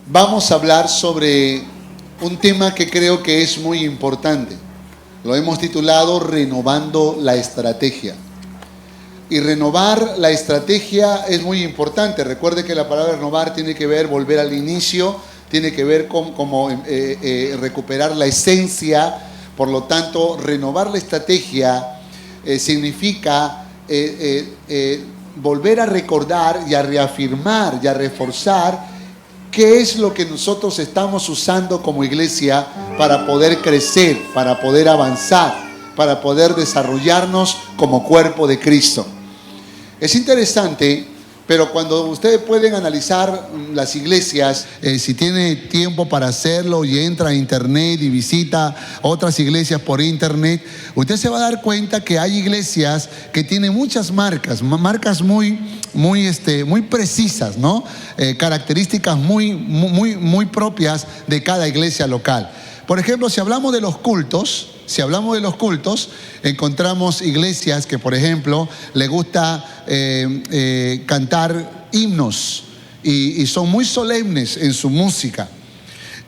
Vamos a hablar sobre un tema que creo que es muy importante. Lo hemos titulado Renovando la Estrategia. Y renovar la estrategia es muy importante. Recuerde que la palabra renovar tiene que ver volver al inicio, tiene que ver con recuperar la esencia. Por lo tanto, renovar la estrategia significa volver a recordar y a reafirmar y a reforzar qué es lo que nosotros estamos usando como iglesia para poder crecer, para poder avanzar, para poder desarrollarnos como cuerpo de Cristo. Es interesante, pero cuando ustedes pueden analizar las iglesias, si tiene tiempo para hacerlo y entra a internet y visita otras iglesias por internet, usted se va a dar cuenta que hay iglesias que tienen muchas marcas muy precisas, ¿no? Características muy propias de cada iglesia local. Por ejemplo, si hablamos de los cultos, encontramos iglesias que, por ejemplo, les gusta cantar himnos y son muy solemnes en su música.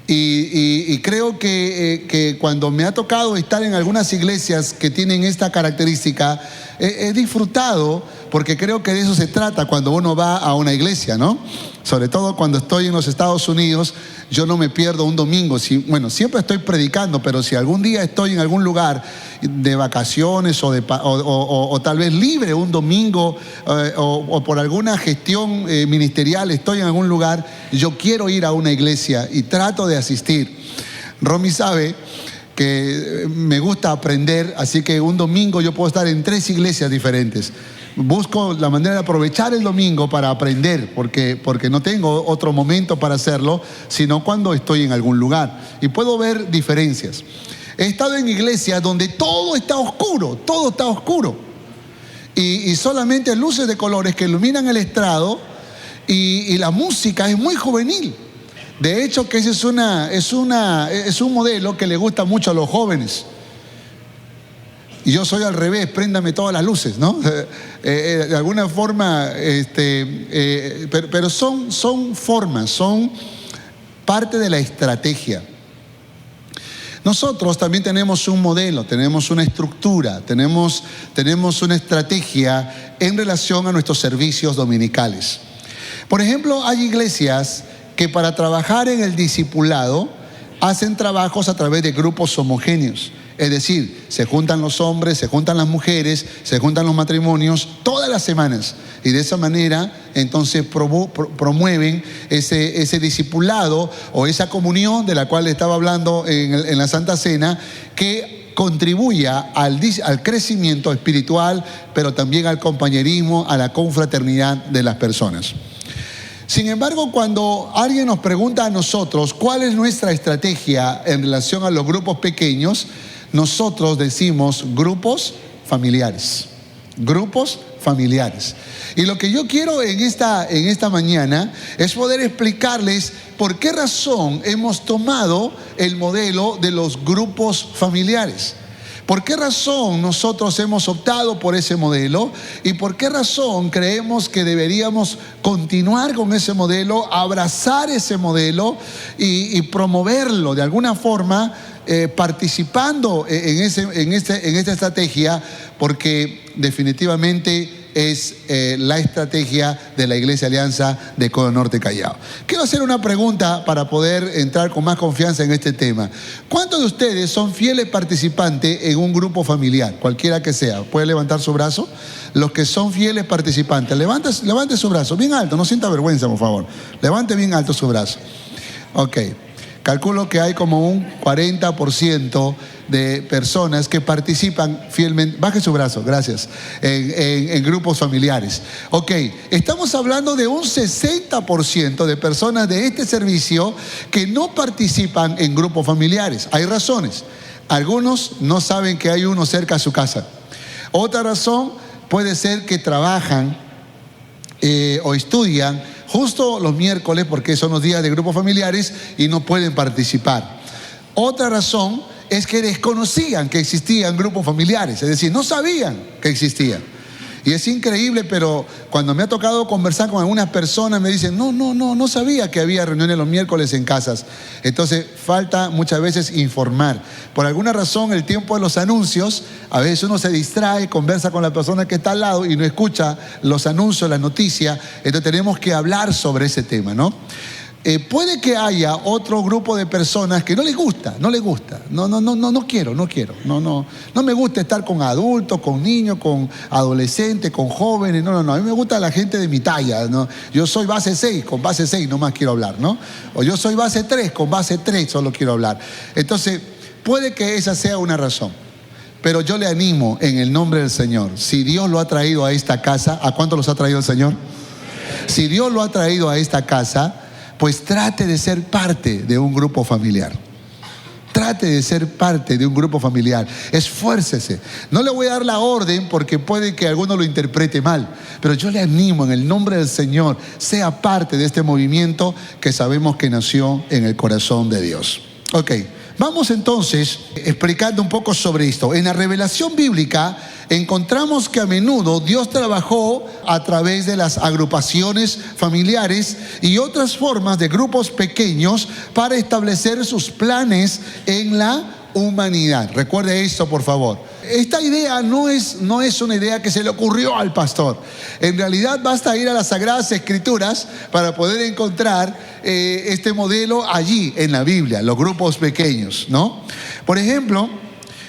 Y creo que cuando me ha tocado estar en algunas iglesias que tienen esta característica, he disfrutado, porque creo que de eso se trata cuando uno va a una iglesia, ¿no? Sobre todo cuando estoy en los Estados Unidos, yo no me pierdo un domingo. Siempre estoy predicando, pero si algún día estoy en algún lugar de vacaciones o tal vez libre un domingo o por alguna gestión ministerial estoy en algún lugar, yo quiero ir a una iglesia y trato de asistir. Romy sabe que me gusta aprender, así que un domingo yo puedo estar en 3 iglesias diferentes. Busco la manera de aprovechar el domingo para aprender, porque no tengo otro momento para hacerlo, sino cuando estoy en algún lugar. Y puedo ver diferencias. He estado en iglesias donde todo está oscuro. Y solamente luces de colores que iluminan el estrado y la música es muy juvenil. De hecho, que ese es un modelo que le gusta mucho a los jóvenes. Y yo soy al revés, préndame todas las luces, ¿no? De alguna forma, pero son formas, son parte de la estrategia. Nosotros también tenemos un modelo, tenemos una estructura, tenemos una estrategia en relación a nuestros servicios dominicales. Por ejemplo, hay iglesias que para trabajar en el discipulado hacen trabajos a través de grupos homogéneos. Es decir, se juntan los hombres, se juntan las mujeres, se juntan los matrimonios todas las semanas. Y de esa manera, entonces, promueven ese discipulado o esa comunión de la cual estaba hablando en la Santa Cena, que contribuya al crecimiento espiritual, pero también al compañerismo, a la confraternidad de las personas. Sin embargo, cuando alguien nos pregunta a nosotros cuál es nuestra estrategia en relación a los grupos pequeños, nosotros decimos grupos familiares. Grupos familiares. Y lo que yo quiero en esta mañana es poder explicarles por qué razón hemos tomado el modelo de los grupos familiares. ¿Por qué razón nosotros hemos optado por ese modelo? ¿Y por qué razón creemos que deberíamos continuar con ese modelo, abrazar ese modelo y promoverlo de alguna forma, participando en esta estrategia? Porque definitivamente es la estrategia de la Iglesia Alianza de Codo Norte Callao. Quiero hacer una pregunta para poder entrar con más confianza en este tema. ¿Cuántos de ustedes son fieles participantes en un grupo familiar, cualquiera que sea? ¿Puede levantar su brazo? Los que son fieles participantes, levante su brazo bien alto, no sienta vergüenza, por favor. Levante bien alto su brazo. Ok. Calculo que hay como un 40% de personas que participan fielmente, baje su brazo, gracias, en grupos familiares. Ok, estamos hablando de un 60% de personas de este servicio que no participan en grupos familiares. Hay razones. Algunos no saben que hay uno cerca a su casa. Otra razón puede ser que trabajan o estudian justo los miércoles, porque son los días de grupos familiares y no pueden participar. Otra razón es que desconocían que existían grupos familiares, es decir, no sabían que existían. Y es increíble, pero cuando me ha tocado conversar con algunas personas me dicen, no sabía que había reuniones los miércoles en casas. Entonces falta muchas veces informar. Por alguna razón el tiempo de los anuncios, a veces uno se distrae, conversa con la persona que está al lado y no escucha los anuncios, las noticias. Entonces tenemos que hablar sobre ese tema, ¿no? Puede que haya otro grupo de personas que no les gusta, no quiero, no me gusta estar con adultos, con niños, con adolescentes, con jóvenes, a mí me gusta la gente de mi talla, ¿no? Yo soy base 6, con base 6 nomás quiero hablar, ¿no? O yo soy base 3, con base 3 solo quiero hablar. Entonces, puede que esa sea una razón, pero yo le animo en el nombre del Señor. Si Dios lo ha traído a esta casa, ¿a cuánto los ha traído el Señor? Si Dios lo ha traído a esta casa, pues trate de ser parte de un grupo familiar. Trate de ser parte de un grupo familiar. Esfuércese. No le voy a dar la orden porque puede que alguno lo interprete mal, pero yo le animo en el nombre del Señor, sea parte de este movimiento que sabemos que nació en el corazón de Dios. Ok, vamos entonces explicando un poco sobre esto. En la revelación bíblica encontramos que a menudo Dios trabajó a través de las agrupaciones familiares y otras formas de grupos pequeños para establecer sus planes en la humanidad. Recuerde esto, por favor. Esta idea no es una idea que se le ocurrió al pastor. En realidad basta ir a las Sagradas Escrituras para poder encontrar este modelo allí en la Biblia, los grupos pequeños, ¿no? Por ejemplo,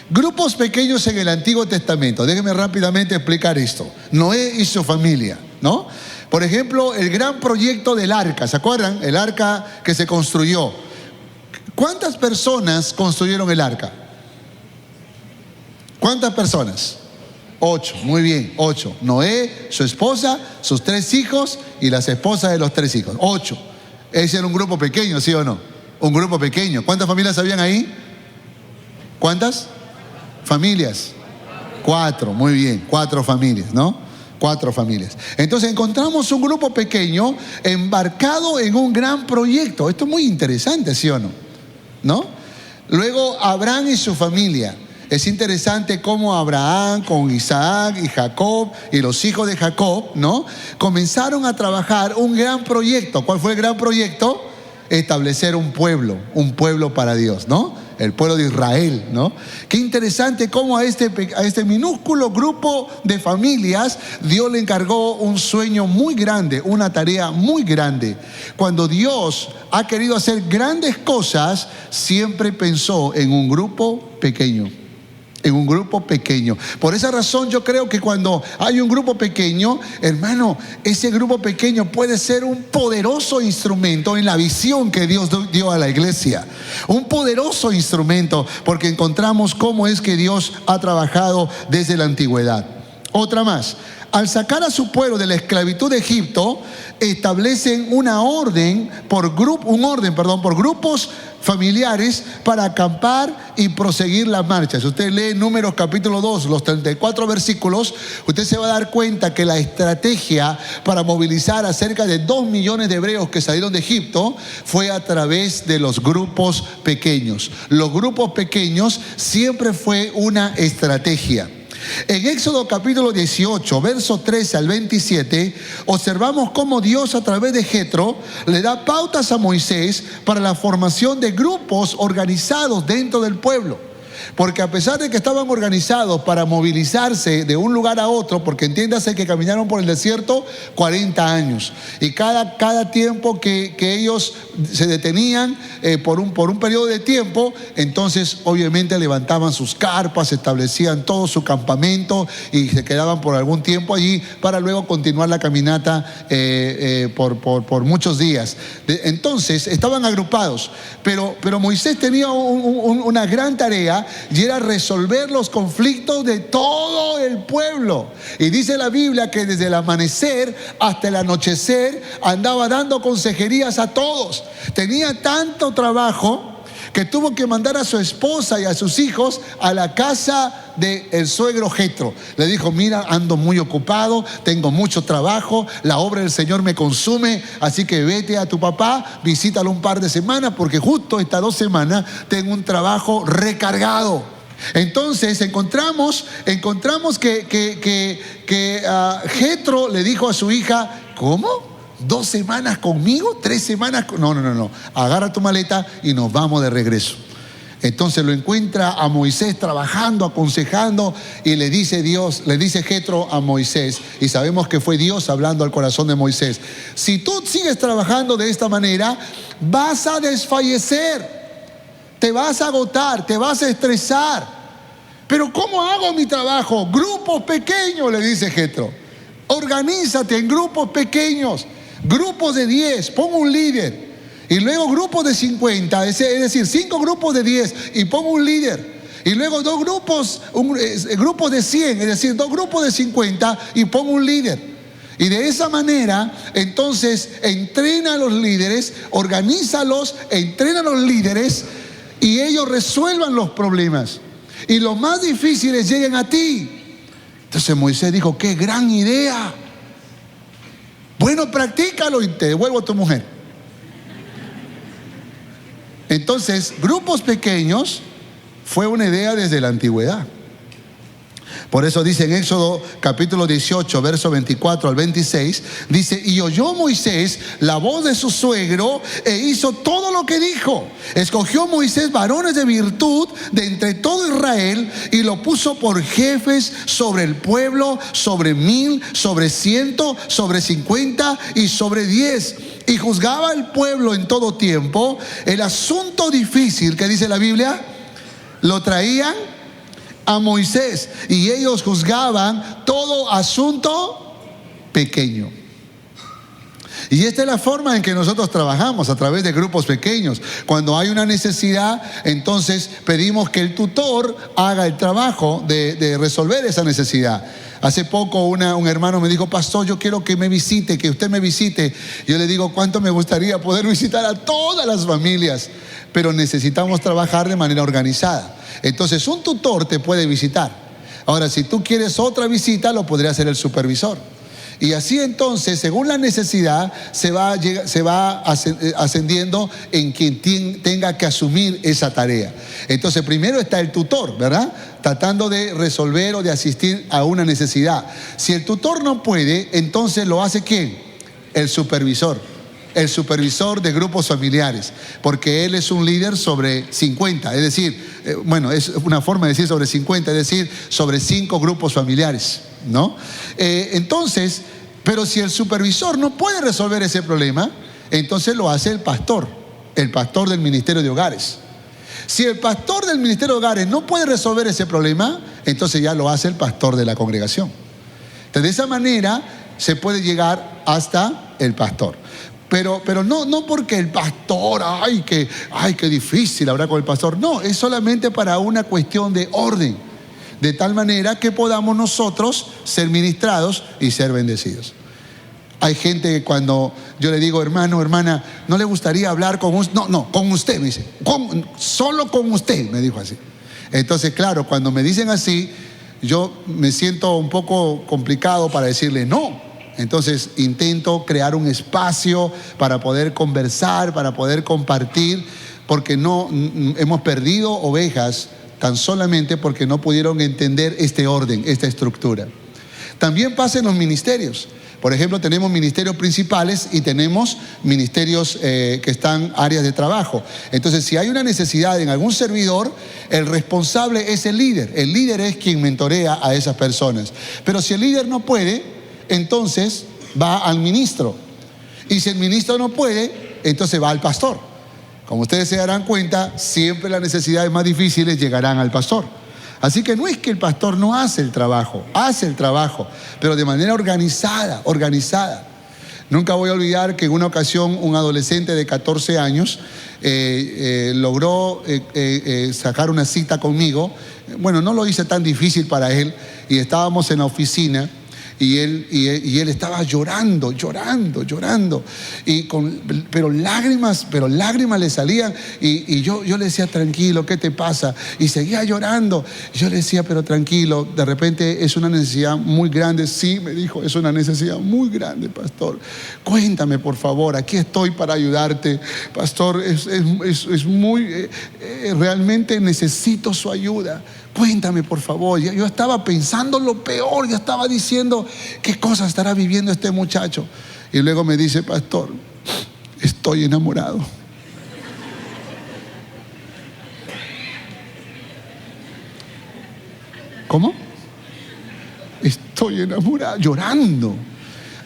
grupos pequeños en el Antiguo Testamento. Déjenme rápidamente explicar esto. Noé y su familia, ¿no? Por ejemplo, el gran proyecto del arca. ¿Se acuerdan? El arca que se construyó. ¿Cuántas personas construyeron el arca? ¿Cuántas personas? 8, muy bien, 8. Noé, su esposa, sus 3 hijos y las esposas de los 3 hijos. 8. Ese era un grupo pequeño, ¿sí o no? Un grupo pequeño. ¿Cuántas familias habían ahí? ¿Cuántas familias? 4, muy bien, 4 familias, ¿no? 4 familias. Entonces encontramos un grupo pequeño embarcado en un gran proyecto. Esto es muy interesante, ¿sí o no? ¿No? Luego Abraham y su familia. Es interesante cómo Abraham con Isaac y Jacob y los hijos de Jacob, ¿no? Comenzaron a trabajar un gran proyecto. ¿Cuál fue el gran proyecto? Establecer un pueblo para Dios, ¿no? El pueblo de Israel, ¿no? Qué interesante cómo a este minúsculo grupo de familias Dios le encargó un sueño muy grande, una tarea muy grande. Cuando Dios ha querido hacer grandes cosas, siempre pensó en un grupo pequeño. En un grupo pequeño. Por esa razón yo creo que cuando hay un grupo pequeño, hermano, ese grupo pequeño puede ser un poderoso instrumento en la visión que Dios dio a la iglesia. Un poderoso instrumento, porque encontramos cómo es que Dios ha trabajado desde la antigüedad. Otra más. Al sacar a su pueblo de la esclavitud de Egipto, establecen un orden por grupos familiares para acampar y proseguir la marcha. Si usted lee Números capítulo 2, los 34 versículos, usted se va a dar cuenta que la estrategia para movilizar a cerca de 2 millones de hebreos que salieron de Egipto fue a través de los grupos pequeños. Los grupos pequeños siempre fue una estrategia. En Éxodo capítulo 18, verso 13 al 27, observamos cómo Dios a través de Jetro le da pautas a Moisés para la formación de grupos organizados dentro del pueblo. Porque a pesar de que estaban organizados para movilizarse de un lugar a otro, porque entiéndase que caminaron por el desierto 40 años, y cada tiempo que ellos se detenían por un periodo de tiempo, entonces obviamente levantaban sus carpas, establecían todo su campamento y se quedaban por algún tiempo allí para luego continuar la caminata por muchos días. Entonces estaban agrupados, pero Moisés tenía una gran tarea, y era resolver los conflictos de todo el pueblo. Y dice la Biblia que desde el amanecer hasta el anochecer andaba dando consejerías a todos. Tenía tanto trabajo que tuvo que mandar a su esposa y a sus hijos a la casa del suegro Jetro. Le dijo: mira, ando muy ocupado, tengo mucho trabajo, la obra del Señor me consume, así que vete a tu papá, visítalo un par de semanas, porque justo estas 2 semanas tengo un trabajo recargado. Entonces encontramos que Jetro le dijo a su hija: ¿cómo? ¿2 semanas conmigo? ¿3 semanas? No. Agarra tu maleta y nos vamos de regreso. Entonces lo encuentra a Moisés trabajando, aconsejando, y le dice Jetro a Moisés, y sabemos que fue Dios hablando al corazón de Moisés: si tú sigues trabajando de esta manera, vas a desfallecer, te vas a agotar, te vas a estresar. Pero ¿cómo hago mi trabajo? Grupos pequeños, le dice Jetro. Organízate en grupos pequeños, grupos de 10, pon un líder. Y luego grupos de 50, es decir, 5 grupos de 10 y pongo un líder. Y luego 2 grupos, grupos de 100, es decir, 2 grupos de 50 y pongo un líder. Y de esa manera, entonces, entrena a los líderes, organízalos, entrena a los líderes y ellos resuelvan los problemas. Y los más difíciles lleguen a ti. Entonces Moisés dijo: ¡qué gran idea! Bueno, practícalo y te devuelvo a tu mujer. Entonces, grupos pequeños fue una idea desde la antigüedad. Por eso dice en Éxodo capítulo 18, verso 24 al 26, dice: y oyó Moisés la voz de su suegro e hizo todo lo que dijo. Escogió Moisés varones de virtud de entre todo Israel y lo puso por jefes sobre el pueblo, sobre 1000, sobre 100, sobre 50 y sobre 10. Y juzgaba al pueblo en todo tiempo. El asunto difícil, que dice la Biblia, lo traían a Moisés, y ellos juzgaban todo asunto pequeño. Y esta es la forma en que nosotros trabajamos, a través de grupos pequeños. Cuando hay una necesidad, entonces pedimos que el tutor haga el trabajo de resolver esa necesidad. Hace poco un hermano me dijo: pastor, yo quiero que me visite, que usted me visite. Yo le digo: cuánto me gustaría poder visitar a todas las familias, pero necesitamos trabajar de manera organizada. Entonces un tutor te puede visitar. Ahora, si tú quieres otra visita, lo podría hacer el supervisor. Y así entonces, según la necesidad, se va ascendiendo en quien tenga que asumir esa tarea. Entonces primero está el tutor, ¿verdad? Tratando de resolver o de asistir a una necesidad. Si el tutor no puede, entonces lo hace ¿quién? El supervisor. El supervisor de grupos familiares, porque él es un líder sobre 50, es decir, es una forma de decir sobre 50, es decir, sobre 5 grupos familiares, ¿no? Entonces, pero si el supervisor no puede resolver ese problema, entonces lo hace el pastor del Ministerio de Hogares. Si el pastor del Ministerio de Hogares no puede resolver ese problema, entonces ya lo hace el pastor de la congregación. Entonces, de esa manera se puede llegar hasta el pastor. Pero no porque el pastor, qué difícil habrá con el pastor. No, es solamente para una cuestión de orden, de tal manera que podamos nosotros ser ministrados y ser bendecidos. Hay gente que cuando yo le digo: hermano, hermana, ¿no le gustaría hablar con usted? No, con usted, me dice. Solo con usted, me dijo así. Entonces, claro, cuando me dicen así, yo me siento un poco complicado para decirle no. Entonces intento crear un espacio para poder conversar, para poder compartir, porque no hemos perdido ovejas tan solamente porque no pudieron entender este orden, esta estructura. También pasa en los ministerios. Por ejemplo, tenemos ministerios principales y tenemos ministerios que están áreas de trabajo. Entonces, si hay una necesidad en algún servidor, el responsable es el líder. El líder es quien mentorea a esas personas. Pero si el líder no puede, entonces va al ministro. Y si el ministro no puede, entonces va al pastor. Como ustedes se darán cuenta, siempre las necesidades más difíciles llegarán al pastor. Así que no es que el pastor no hace el trabajo, pero de manera organizada. Nunca voy a olvidar que en una ocasión un adolescente de 14 años logró sacar una cita conmigo. Bueno, no lo hice tan difícil para él, y estábamos en la oficina. Y él estaba llorando, pero lágrimas le salían, y yo le decía: tranquilo, ¿qué te pasa? Y seguía llorando. Yo le decía: pero tranquilo, de repente es una necesidad muy grande. Sí, me dijo, es una necesidad muy grande, pastor. Cuéntame, por favor, aquí estoy para ayudarte, pastor. Es muy, realmente necesito su ayuda. cuéntame por favor. Yo estaba pensando lo peor, yo estaba diciendo, ¿qué cosa estará viviendo este muchacho? Y luego me dice, pastor, estoy enamorado. ¿Cómo? Estoy enamorado, llorando.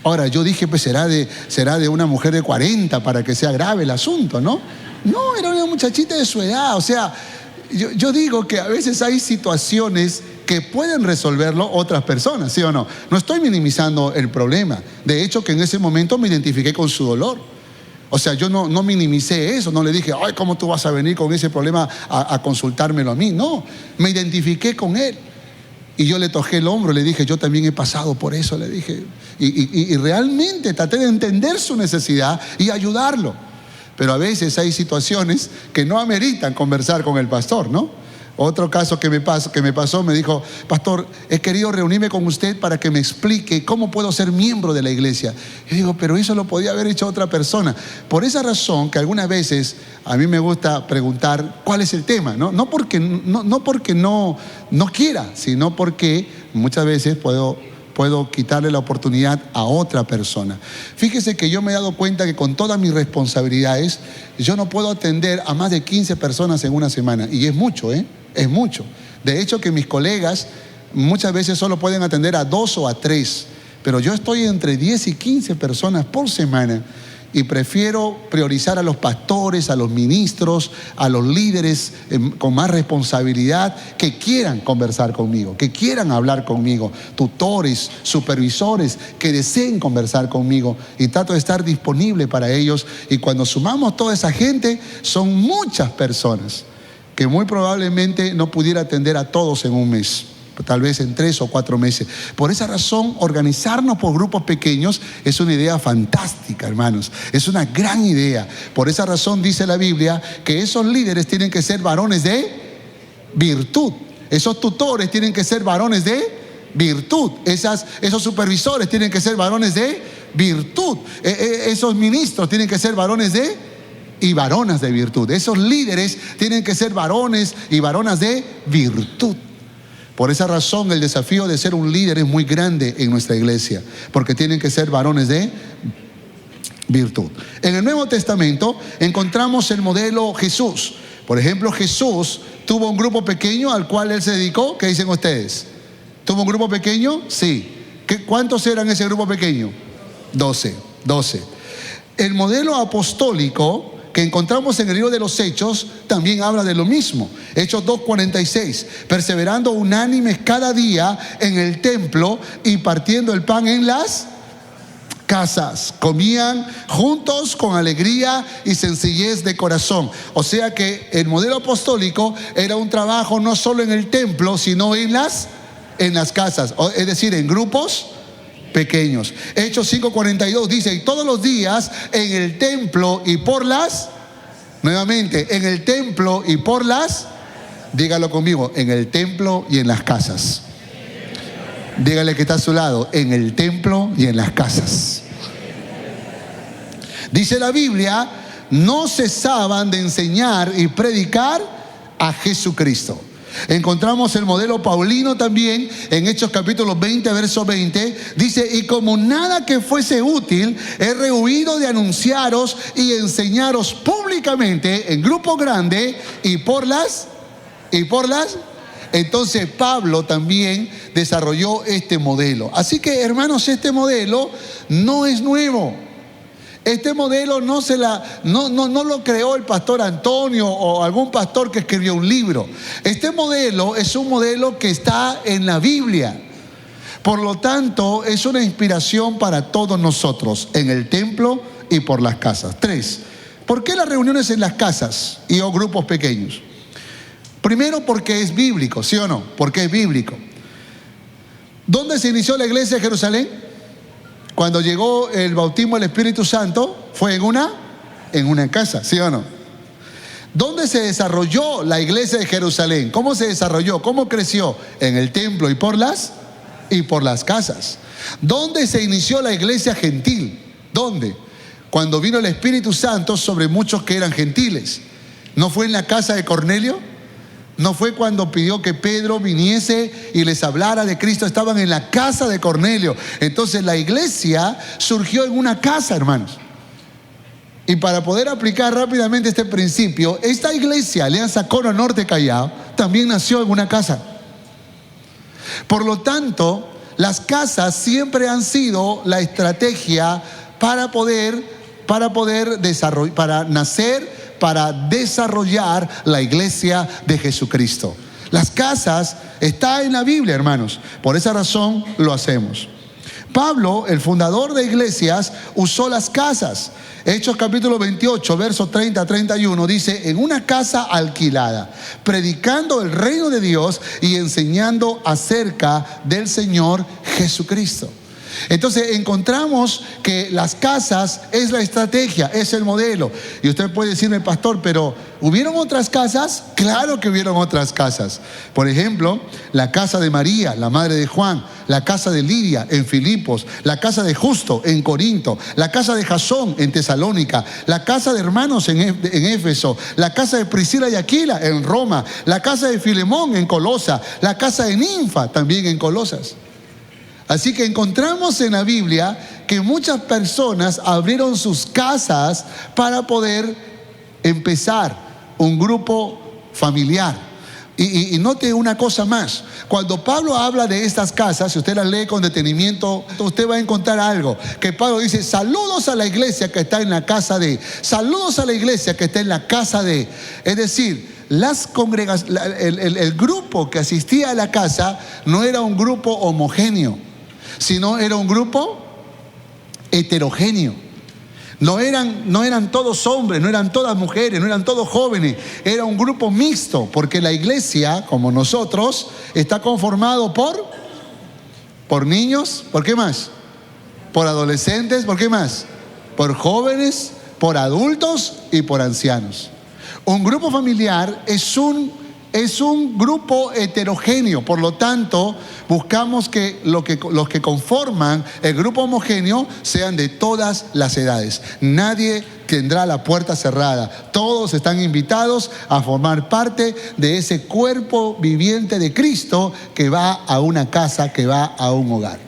Ahora, yo dije, pues será de una mujer de 40 para que sea grave el asunto, ¿no? No, era una muchachita de su edad. O sea, yo digo que a veces hay situaciones que pueden resolverlo otras personas, ¿sí o no? No estoy minimizando el problema. De hecho, que en ese momento me identifiqué con su dolor. O sea, yo no minimicé eso, no le dije, ay, ¿cómo tú vas a venir con ese problema a consultármelo a mí? No, me identifiqué con él. Y yo le toqué el hombro, le dije, yo también he pasado por eso, le dije. Y realmente traté de entender su necesidad y ayudarlo. Pero a veces hay situaciones que no ameritan conversar con el pastor, ¿no? Otro caso que me pasó, me dijo, pastor, he querido reunirme con usted para que me explique cómo puedo ser miembro de la iglesia. Yo digo, pero eso lo podía haber hecho otra persona. Por esa razón que algunas veces a mí me gusta preguntar cuál es el tema, ¿no? No porque no quiera, sino porque muchas veces puedo quitarle la oportunidad a otra persona. Fíjese que yo me he dado cuenta que con todas mis responsabilidades, yo no puedo atender a más de 15 personas en una semana. Y es mucho, es mucho. De hecho, que mis colegas muchas veces solo pueden atender a 2 o a 3. Pero yo estoy entre 10 y 15 personas por semana. Y prefiero priorizar a los pastores, a los ministros, a los líderes con más responsabilidad, que quieran conversar conmigo, que quieran hablar conmigo, tutores, supervisores, que deseen conversar conmigo, y trato de estar disponible para ellos. Y cuando sumamos toda esa gente, son muchas personas que muy probablemente no pudiera atender a todos en un mes, tal vez en 3 o 4 meses. Por esa razón, organizarnos por grupos pequeños es una idea fantástica, hermanos. Es una gran idea. Por esa razón dice la Biblia que esos líderes tienen que ser varones de virtud. Esos tutores tienen que ser varones de virtud. Esos supervisores tienen que ser varones de virtud. Esos ministros tienen que ser varones y varonas de virtud. Esos líderes tienen que ser varones y varonas de virtud. Por esa razón el desafío de ser un líder es muy grande en nuestra iglesia, porque tienen que ser varones de virtud. En el Nuevo Testamento encontramos el modelo Jesús. Por ejemplo, Jesús tuvo un grupo pequeño al cual él se dedicó. ¿Qué dicen ustedes? ¿Tuvo un grupo pequeño? Sí. ¿Cuántos eran ese grupo pequeño? 12. El modelo apostólico que encontramos en el libro de los Hechos también habla de lo mismo. Hechos 2:46, perseverando unánimes cada día en el templo y partiendo el pan en las casas. Comían juntos con alegría y sencillez de corazón. O sea que el modelo apostólico era un trabajo no solo en el templo, sino en las casas, es decir, en grupos pequeños. Hechos 5:42 dice, y todos los días en el templo y por las, nuevamente, en el templo y por las, dígalo conmigo, en el templo y en las casas. Dígale que está a su lado, en el templo y en las casas. Dice la Biblia, no cesaban de enseñar y predicar a Jesucristo. Encontramos el modelo paulino también en Hechos capítulo 20, verso 20. Dice, y como nada que fuese útil, he rehuido de anunciaros y enseñaros públicamente en grupo grande y por las. Entonces Pablo también desarrolló este modelo. Así que, hermanos, este modelo no es nuevo. Este modelo no lo creó el pastor Antonio o algún pastor que escribió un libro. Este modelo es un modelo que está en la Biblia. Por lo tanto, es una inspiración para todos nosotros, en el templo y por las casas. 3. ¿Por qué las reuniones en las casas y o grupos pequeños? Primero, porque es bíblico, ¿sí o no? Porque es bíblico. ¿Dónde se inició la iglesia de Jerusalén? Cuando llegó el bautismo del Espíritu Santo, fue en una casa, ¿sí o no? ¿Dónde se desarrolló la iglesia de Jerusalén? ¿Cómo se desarrolló? ¿Cómo creció? En el templo y por las casas. ¿Dónde se inició la iglesia gentil? ¿Dónde? Cuando vino el Espíritu Santo sobre muchos que eran gentiles. ¿No fue en la casa de Cornelio? No fue cuando pidió que Pedro viniese y les hablara de Cristo. Estaban en la casa de Cornelio. Entonces la iglesia surgió en una casa, hermanos. Y para poder aplicar rápidamente este principio, esta iglesia, Alianza Cono Norte Callao, también nació en una casa. Por lo tanto, las casas siempre han sido la estrategia para poder desarrollar, para nacer, para desarrollar la iglesia de Jesucristo. Las casas están en la Biblia, hermanos. Por esa razón lo hacemos. Pablo, el fundador de iglesias, usó las casas. Hechos capítulo 28, versos 30 a 31, dice: en una casa alquilada, predicando el reino de Dios y enseñando acerca del Señor Jesucristo. Entonces encontramos que las casas es la estrategia, es el modelo. Y usted puede decirme, pastor, pero ¿hubieron otras casas? Claro que hubieron otras casas. Por ejemplo, la casa de María, la madre de Juan, la casa de Lidia en Filipos, la casa de Justo en Corinto, la casa de Jasón en Tesalónica, la casa de hermanos en Éfeso, la casa de Priscila y Aquila en Roma, la casa de Filemón en Colosa, la casa de Ninfa también en Colosas. Así que encontramos en la Biblia que muchas personas abrieron sus casas para poder empezar un grupo familiar. Y note una cosa más. Cuando Pablo habla de estas casas, si usted las lee con detenimiento, usted va a encontrar algo. Que Pablo dice: saludos a la iglesia que está en la casa de. Saludos a la iglesia que está en la casa de. Es decir, el grupo que asistía a la casa no era un grupo homogéneo, sino era un grupo heterogéneo. No eran todos hombres, no eran todas mujeres, no eran todos jóvenes. Era un grupo mixto, porque la iglesia, como nosotros, está conformado por niños. ¿Por qué más? Por adolescentes. ¿Por qué más? Por jóvenes, por adultos y por ancianos. Un grupo familiar es un grupo heterogéneo. Por lo tanto, buscamos que los que conforman el grupo homogéneo sean de todas las edades. Nadie tendrá la puerta cerrada. Todos están invitados a formar parte de ese cuerpo viviente de Cristo que va a una casa, que va a un hogar.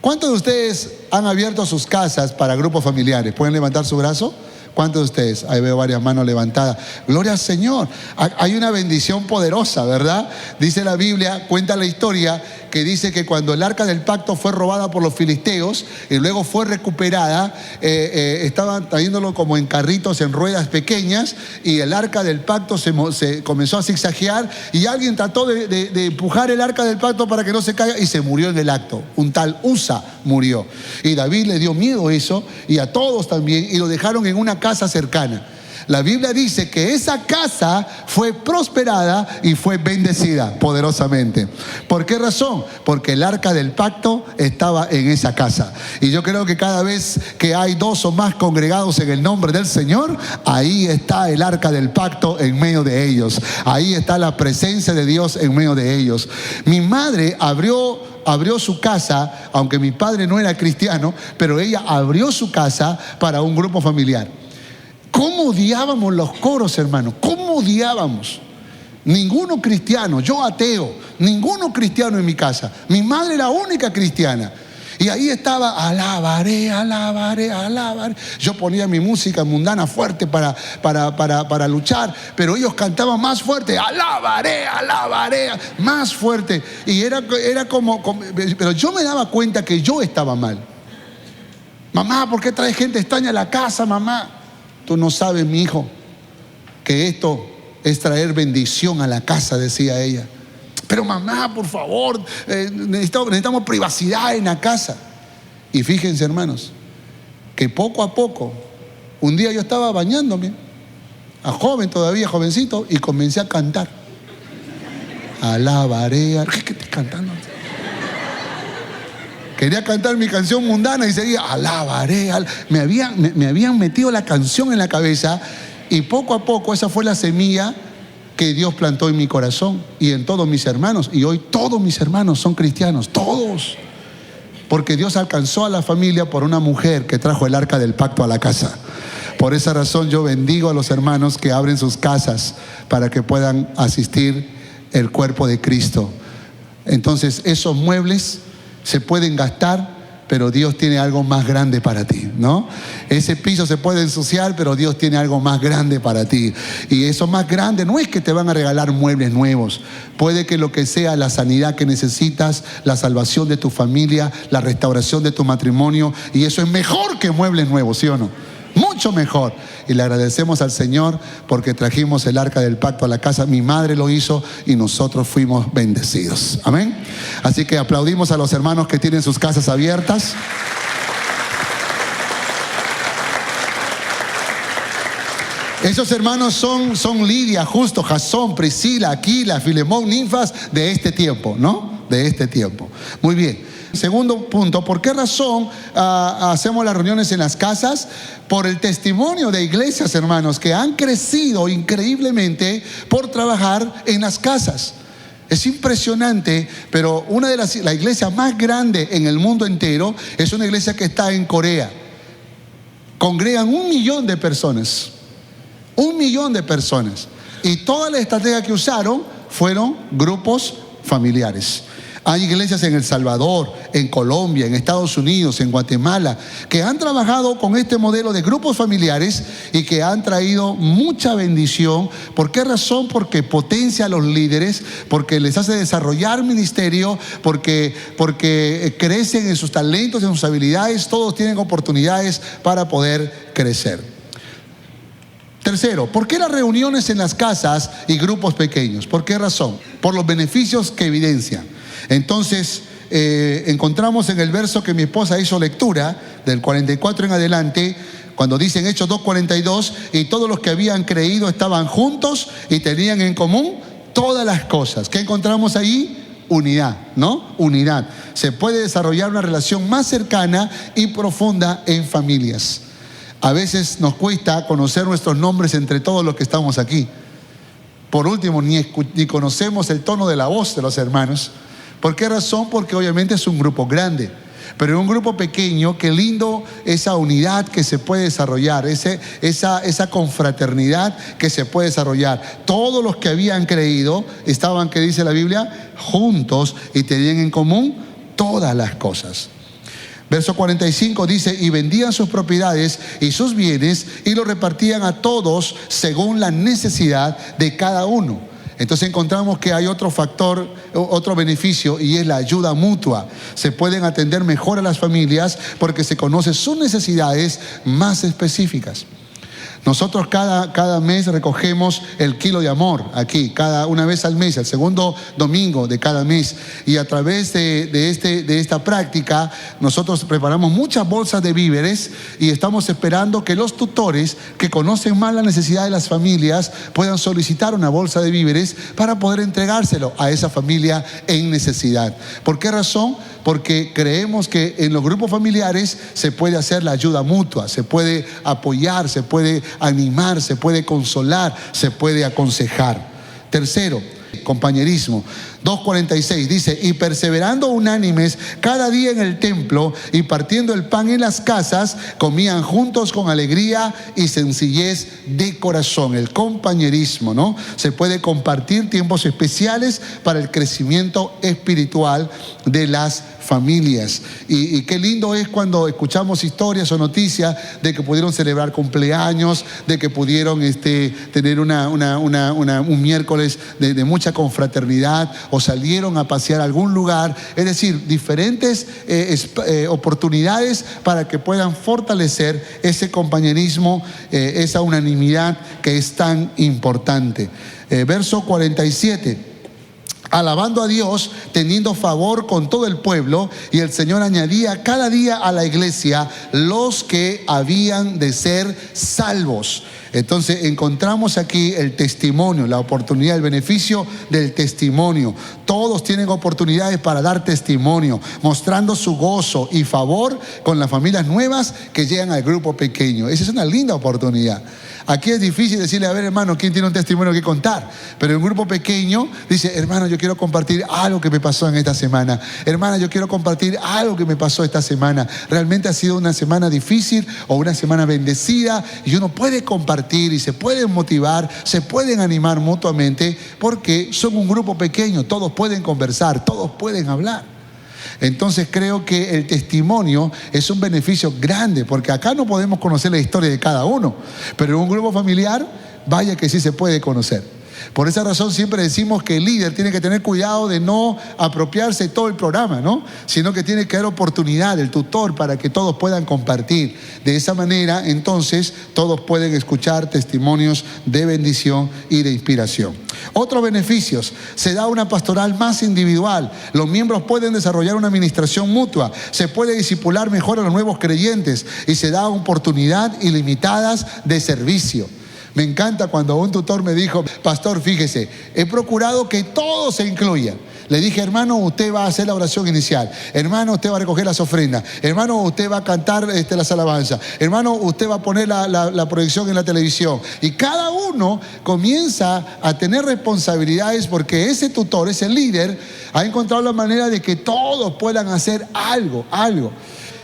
¿Cuántos de ustedes han abierto sus casas para grupos familiares? ¿Pueden levantar su brazo? ¿Cuántos de ustedes? Ahí veo varias manos levantadas. Gloria al Señor. Hay una bendición poderosa, ¿verdad? Dice la Biblia, cuenta la historia, que dice que cuando el arca del pacto fue robada por los filisteos y luego fue recuperada, estaban trayéndolo como en carritos, en ruedas pequeñas, y el arca del pacto se comenzó a zigzaguear y alguien trató de empujar el arca del pacto para que no se caiga y se murió en el acto. Un tal Usa murió. Y David le dio miedo eso, y a todos también, y lo dejaron en una casa cercana. La Biblia dice que esa casa fue prosperada y fue bendecida poderosamente. ¿Por qué razón? Porque el arca del pacto estaba en esa casa. Y yo creo que cada vez que hay dos o más congregados en el nombre del Señor, ahí está el arca del pacto en medio de ellos. Ahí está la presencia de Dios en medio de ellos. Mi madre abrió su casa, aunque mi padre no era cristiano, pero ella abrió su casa para un grupo familiar. ¿Cómo odiábamos los coros, hermano? ¿Cómo odiábamos? Ninguno cristiano, yo ateo, ninguno cristiano en mi casa. Mi madre era la única cristiana. Y ahí estaba, alabaré, alabaré, alabaré. Yo ponía mi música mundana fuerte para luchar, pero ellos cantaban más fuerte, alabaré, alabaré, más fuerte. Y era como, pero yo me daba cuenta que yo estaba mal. Mamá, ¿por qué traes gente extraña a la casa, mamá? Tú no sabes, mi hijo, que esto es traer bendición a la casa, decía ella. Pero mamá, por favor, necesitamos privacidad en la casa. Y fíjense, hermanos, que poco a poco, un día yo estaba bañándome, a joven todavía, jovencito, y comencé a cantar. Alabaré, ¿qué estoy cantando? Quería cantar mi canción mundana y seguía, alabaré. Me habían metido la canción en la cabeza, y poco a poco esa fue la semilla que Dios plantó en mi corazón y en todos mis hermanos. Y hoy todos mis hermanos son cristianos, todos. Porque Dios alcanzó a la familia por una mujer que trajo el arca del pacto a la casa. Por esa razón yo bendigo a los hermanos que abren sus casas para que puedan asistir el cuerpo de Cristo. Entonces esos muebles se pueden gastar, pero Dios tiene algo más grande para ti, ¿no? Ese piso se puede ensuciar, pero Dios tiene algo más grande para ti. Y eso más grande no es que te van a regalar muebles nuevos. Puede que lo que sea la sanidad que necesitas, la salvación de tu familia, la restauración de tu matrimonio, y eso es mejor que muebles nuevos, ¿sí o no? Mucho mejor. Y le agradecemos al Señor porque trajimos el arca del pacto a la casa. Mi madre lo hizo y nosotros fuimos bendecidos. Amén. Así que aplaudimos a los hermanos que tienen sus casas abiertas. Esos hermanos son Lidia, Justo, Jasón, Priscila, Aquila, Filemón, ninfas de este tiempo, ¿no? De este tiempo. Muy bien. Segundo punto, ¿por qué razón hacemos las reuniones en las casas? Por el testimonio de iglesias, hermanos, que han crecido increíblemente por trabajar en las casas. Es impresionante, pero una de la iglesia más grande en el mundo entero es una iglesia que está en Corea. Congregan 1 millón de personas. 1 millón de personas. Y toda la estrategia que usaron fueron grupos familiares. Hay iglesias en El Salvador, en Colombia, en Estados Unidos, en Guatemala, que han trabajado con este modelo de grupos familiares y que han traído mucha bendición. ¿Por qué razón? Porque potencia a los líderes, porque les hace desarrollar ministerio, porque crecen en sus talentos, en sus habilidades. Todos tienen oportunidades para poder crecer. Tercero, ¿por qué las reuniones en las casas y grupos pequeños? ¿Por qué razón? Por los beneficios que evidencian. Entonces, encontramos en el verso que mi esposa hizo lectura, del 44 en adelante, cuando dice en Hechos 2:42, y todos los que habían creído estaban juntos y tenían en común todas las cosas. ¿Qué encontramos ahí? Unidad, ¿no? Unidad. Se puede desarrollar una relación más cercana y profunda en familias. A veces nos cuesta conocer nuestros nombres entre todos los que estamos aquí. Por último, ni conocemos el tono de la voz de los hermanos. ¿Por qué razón? Porque obviamente es un grupo grande. Pero en un grupo pequeño, qué lindo esa unidad que se puede desarrollar, esa confraternidad que se puede desarrollar. Todos los que habían creído estaban, ¿qué dice la Biblia? Juntos y tenían en común todas las cosas. Verso 45 dice, y vendían sus propiedades y sus bienes y lo repartían a todos según la necesidad de cada uno. Entonces encontramos que hay otro factor, otro beneficio, y es la ayuda mutua. Se pueden atender mejor a las familias porque se conocen sus necesidades más específicas. Nosotros cada mes recogemos el kilo de amor aquí, una vez al mes, el segundo domingo de cada mes. Y a través de esta práctica, nosotros preparamos muchas bolsas de víveres y estamos esperando que los tutores que conocen más la necesidad de las familias puedan solicitar una bolsa de víveres para poder entregárselo a esa familia en necesidad. ¿Por qué razón? Porque creemos que en los grupos familiares se puede hacer la ayuda mutua, se puede apoyar, se puede animar, se puede consolar, se puede aconsejar. Tercero, compañerismo. 2:46 dice, y perseverando unánimes cada día en el templo y partiendo el pan en las casas, comían juntos con alegría y sencillez de corazón. El compañerismo, ¿no? Se puede compartir tiempos especiales para el crecimiento espiritual de las familias. Y qué lindo es cuando escuchamos historias o noticias de que pudieron celebrar cumpleaños, de que pudieron tener un miércoles de mucha confraternidad, o salieron a pasear a algún lugar. Es decir, diferentes oportunidades para que puedan fortalecer ese compañerismo, esa unanimidad que es tan importante. Verso 47. Alabando a Dios, teniendo favor con todo el pueblo, y el Señor añadía cada día a la iglesia los que habían de ser salvos. Entonces encontramos aquí el testimonio, la oportunidad, el beneficio del testimonio. Todos tienen oportunidades para dar testimonio, mostrando su gozo y favor con las familias nuevas que llegan al grupo pequeño. Esa es una linda oportunidad. Aquí es difícil decirle, a ver, hermano, ¿quién tiene un testimonio que contar? Pero en un grupo pequeño dice, hermano, yo quiero compartir algo que me pasó en esta semana. Hermana, yo quiero compartir algo que me pasó esta semana. Realmente ha sido una semana difícil o una semana bendecida, y uno puede compartir y se pueden motivar, se pueden animar mutuamente, porque son un grupo pequeño, todos pueden conversar, todos pueden hablar. Entonces creo que el testimonio es un beneficio grande, porque acá no podemos conocer la historia de cada uno, pero en un grupo familiar, vaya que sí se puede conocer. Por esa razón siempre decimos que el líder tiene que tener cuidado de no apropiarse de todo el programa, ¿no? Sino que tiene que dar oportunidad, el tutor, para que todos puedan compartir. De esa manera, entonces, todos pueden escuchar testimonios de bendición y de inspiración. Otros beneficios: se da una pastoral más individual. Los miembros pueden desarrollar una administración mutua. Se puede discipular mejor a los nuevos creyentes y se da oportunidad ilimitadas de servicio. Me encanta cuando un tutor me dijo, pastor, fíjese, he procurado que todos se incluyan. Le dije, hermano, usted va a hacer la oración inicial. Hermano, usted va a recoger las ofrendas. Hermano, usted va a cantar las alabanzas. Hermano, usted va a poner la proyección en la televisión. Y cada uno comienza a tener responsabilidades, porque ese tutor, ese líder, ha encontrado la manera de que todos puedan hacer algo.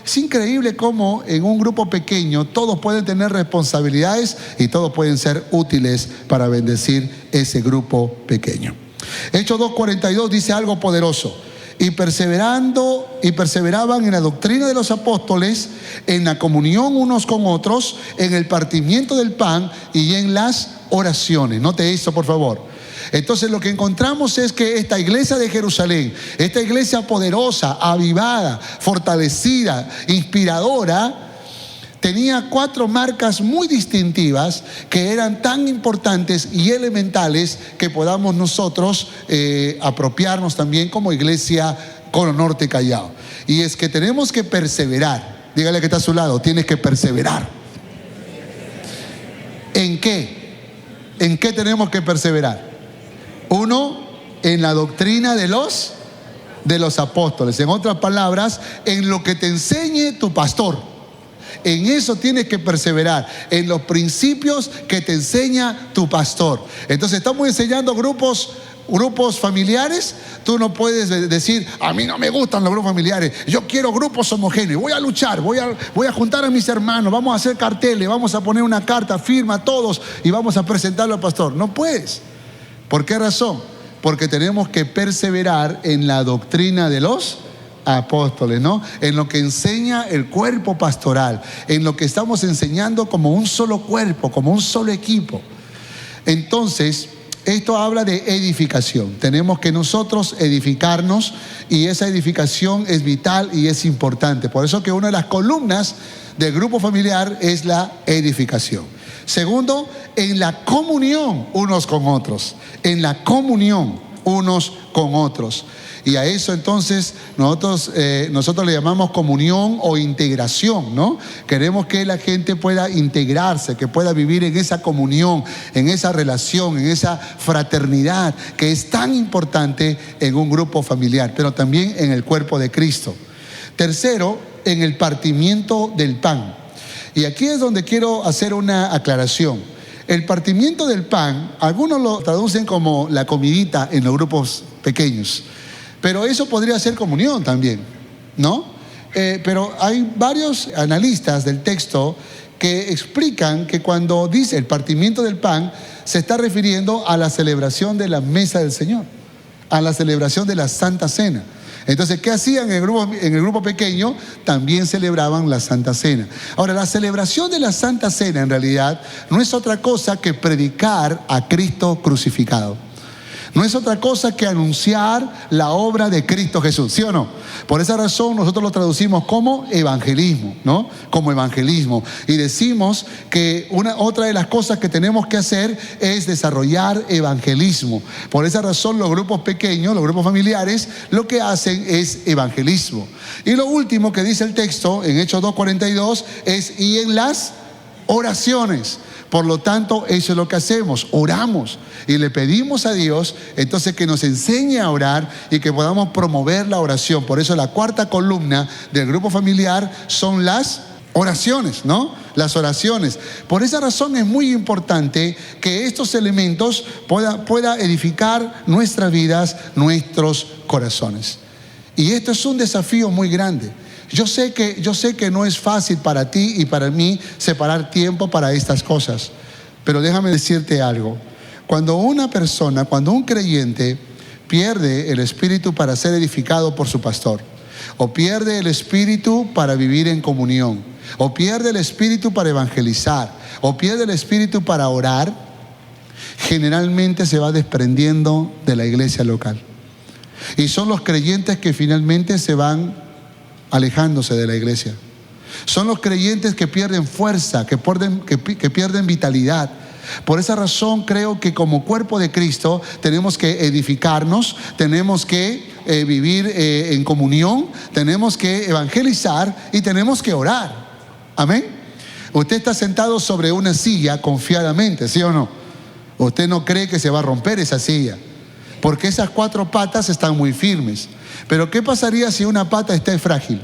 Es increíble cómo en un grupo pequeño todos pueden tener responsabilidades y todos pueden ser útiles para bendecir ese grupo pequeño. Hechos 2:42 dice algo poderoso. Y perseveraban en la doctrina de los apóstoles, en la comunión unos con otros, en el partimiento del pan y en las oraciones. Note esto, por favor. Entonces lo que encontramos es que esta iglesia de Jerusalén, esta iglesia poderosa, avivada, fortalecida, inspiradora, tenía 4 marcas muy distintivas que eran tan importantes y elementales que podamos nosotros apropiarnos también como iglesia Cono Norte Callao. Y es que tenemos que perseverar. Dígale que está a su lado, tienes que perseverar. ¿En qué? ¿En qué tenemos que perseverar? 1, en la doctrina de los apóstoles. En otras palabras, en lo que te enseñe tu pastor. En eso tienes que perseverar, en los principios que te enseña tu pastor. Entonces estamos enseñando grupos familiares. Tú no puedes decir, a mí no me gustan los grupos familiares, yo quiero grupos homogéneos, voy a luchar, voy a juntar a mis hermanos, vamos a hacer carteles, vamos a poner una carta, firma todos y vamos a presentarlo al pastor. No puedes. ¿Por qué razón? Porque tenemos que perseverar en la doctrina de los apóstoles, ¿no? En lo que enseña el cuerpo pastoral, en lo que estamos enseñando como un solo cuerpo, como un solo equipo. Entonces, esto habla de edificación. Tenemos que nosotros edificarnos, y esa edificación es vital y es importante. Por eso que una de las columnas del grupo familiar es la edificación. Segundo, en la comunión unos con otros. En la comunión unos con otros. Y a eso entonces nosotros le llamamos comunión o integración, ¿no? Queremos que la gente pueda integrarse, que pueda vivir en esa comunión, en esa relación, en esa fraternidad que es tan importante en un grupo familiar, pero también en el cuerpo de Cristo. Tercero, en el partimiento del pan. Y aquí es donde quiero hacer una aclaración. El partimiento del pan, algunos lo traducen como la comidita en los grupos pequeños, pero eso podría ser comunión también, ¿no? Pero hay varios analistas del texto que explican que cuando dice el partimiento del pan, se está refiriendo a la celebración de la mesa del Señor, a la celebración de la Santa Cena. Entonces, ¿qué hacían en el grupo pequeño? También celebraban la Santa Cena. Ahora, la celebración de la Santa Cena en realidad no es otra cosa que predicar a Cristo crucificado. No es otra cosa que anunciar la obra de Cristo Jesús, ¿sí o no? Por esa razón nosotros lo traducimos como evangelismo, ¿no? Como evangelismo. Y decimos que otra de las cosas que tenemos que hacer es desarrollar evangelismo. Por esa razón los grupos pequeños, los grupos familiares, lo que hacen es evangelismo. Y lo último que dice el texto en Hechos 2:42 es, y en las oraciones. Por lo tanto, eso es lo que hacemos, oramos y le pedimos a Dios entonces que nos enseñe a orar y que podamos promover la oración. Por eso la cuarta columna del grupo familiar son las oraciones, ¿no? Las oraciones. Por esa razón es muy importante que estos elementos pueda edificar nuestras vidas, nuestros corazones. Y esto es un desafío muy grande. Yo sé que no es fácil para ti y para mí separar tiempo para estas cosas. Pero déjame decirte algo. Cuando una persona, cuando un creyente pierde el espíritu para ser edificado por su pastor, o pierde el espíritu para vivir en comunión, o pierde el espíritu para evangelizar, o pierde el espíritu para orar, generalmente se va desprendiendo de la iglesia local. Y son los creyentes que finalmente se van alejándose de la iglesia. Son los creyentes que pierden fuerza, que pierden vitalidad. Por esa razón creo que como cuerpo de Cristo tenemos que edificarnos, tenemos que vivir en comunión, tenemos que evangelizar y tenemos que orar. Amén. Usted está sentado sobre una silla confiadamente, ¿sí o no? Usted no cree que se va a romper esa silla, porque esas 4 patas están muy firmes. Pero ¿qué pasaría si una pata está frágil?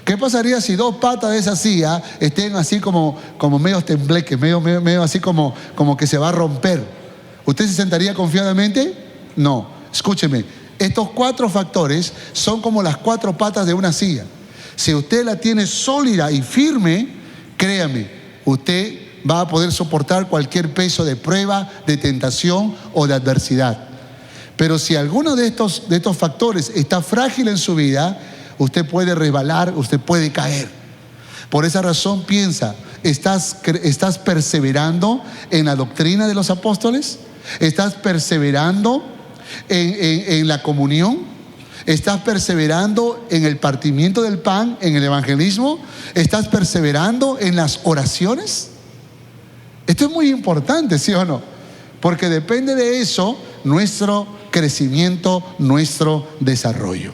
¿Qué pasaría si 2 patas de esa silla estén así como medio tembleques, medio así como que se va a romper? ¿Usted se sentaría confiadamente? No. Escúcheme, estos 4 factores son como las 4 patas de una silla. Si usted la tiene sólida y firme, créame, usted va a poder soportar cualquier peso de prueba, de tentación o de adversidad. Pero si alguno de estos factores está frágil en su vida, usted puede resbalar, usted puede caer. Por esa razón piensa, ¿estás perseverando en la doctrina de los apóstoles? ¿Estás perseverando en la comunión? ¿Estás perseverando en el partimiento del pan, en el evangelismo? ¿Estás perseverando en las oraciones? Esto es muy importante, ¿sí o no? Porque depende de eso nuestro crecimiento, nuestro desarrollo.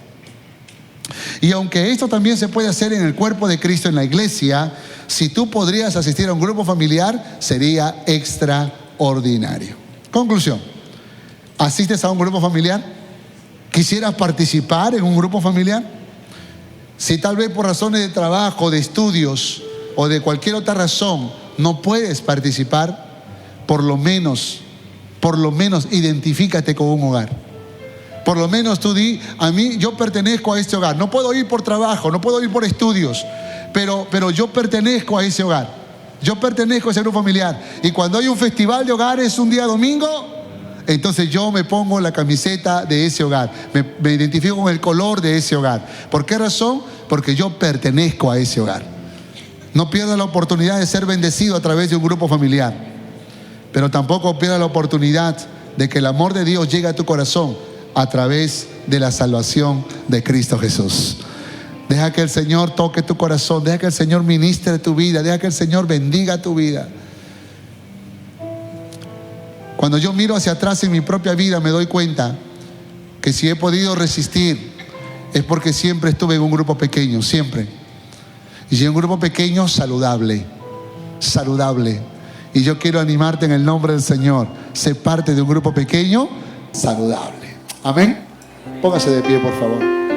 Y aunque esto también se puede hacer en el cuerpo de Cristo, en la iglesia, si tú podrías asistir a un grupo familiar, sería extraordinario. Conclusión: ¿asistes a un grupo familiar? ¿Quisieras participar en un grupo familiar? Si tal vez por razones de trabajo, de estudios o de cualquier otra razón no puedes participar, por lo menos identifícate con un hogar. Por lo menos tú di, yo pertenezco a este hogar. No puedo ir por trabajo, no puedo ir por estudios, pero yo pertenezco a ese hogar. Yo pertenezco a ese grupo familiar. Y cuando hay un festival de hogares un día domingo, entonces yo me pongo la camiseta de ese hogar. Me identifico con el color de ese hogar. ¿Por qué razón? Porque yo pertenezco a ese hogar. No pierdas la oportunidad de ser bendecido a través de un grupo familiar. Pero tampoco pierdas la oportunidad de que el amor de Dios llegue a tu corazón a través de la salvación de Cristo Jesús. Deja que el Señor toque tu corazón, deja que el Señor ministre tu vida, deja que el Señor bendiga tu vida. Cuando yo miro hacia atrás en mi propia vida, me doy cuenta que si he podido resistir es porque siempre estuve en un grupo pequeño, siempre. Y en un grupo pequeño saludable. Y yo quiero animarte en el nombre del Señor. Sé parte de un grupo pequeño saludable. Amén. Póngase de pie, por favor.